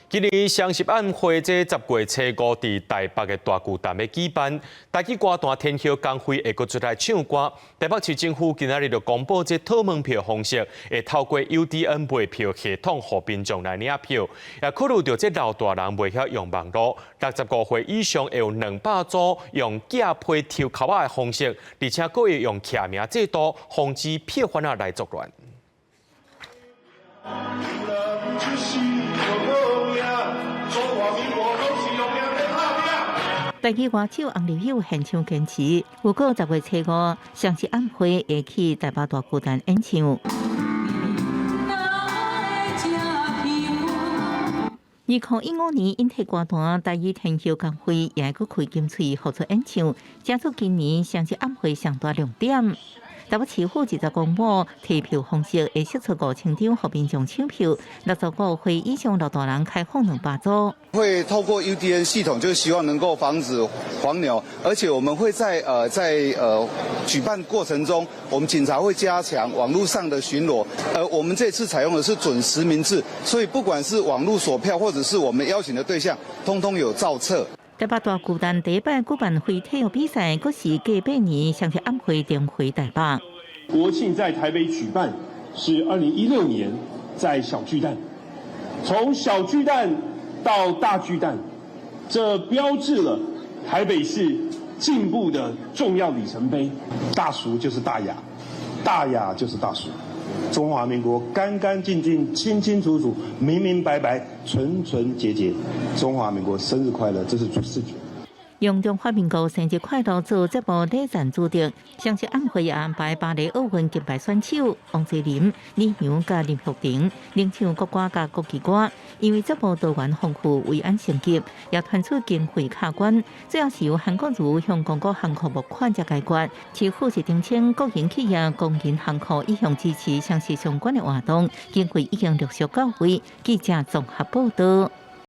今年双十晚会这10月初5伫台北的大巨蛋的举办，台语歌坛天后江蕙会阁出来唱歌。台北市政府今仔日就公布这讨门票方式，会透过 UDN 卖票系统，互民众来领票。也考虑到这老大人袂晓用网络，65岁以上会有200组用假批抽口仔的方式，而且佫会用徛名制度，防止票贩仔来作乱。台语歌手洪流友现场坚持，有个10月初5双十晚会会去台北大巨蛋演唱。2015年引退歌坛台语天后江蕙也佫开金喙复出演唱，加出今年双十晚会上大亮点。台北市府20公布提票方式，会释出5000张互民众抢票，65岁以上老大人开放200组。会透过 UDN 系统，就希望能够防止黄牛，而且我们会在举办过程中，我们警察会加强网络上的巡逻。我们这次采用的是准实名制，所以不管是网络索票，或者是我们邀请的对象，通通有造册。台北大巨蛋第一摆举办会体育比赛，佫是隔8年双十晚会重回台北。国庆在台北举办是2016年在小巨蛋，从小巨蛋到大巨蛋，这标志了台北市进步的重要里程碑。大俗就是大雅，大雅就是大俗。中华民国干干净净、清清楚楚、明明白白、纯纯洁洁。中华民国生日快乐！这是主视觉。用中华民国生日快乐做节目礼赞主题，双十晚会也安排巴黎奥运金牌选手王泽林、李阳甲林福婷领唱国歌甲国旗歌。因为节目多元丰富，为安升级，也传出经费卡关，主要是由韩国瑜向公国航空募款才解决。市府是澄清国营企业公营航空意向支持双十相关的活动，经费已经陆续到位。记者综合报道。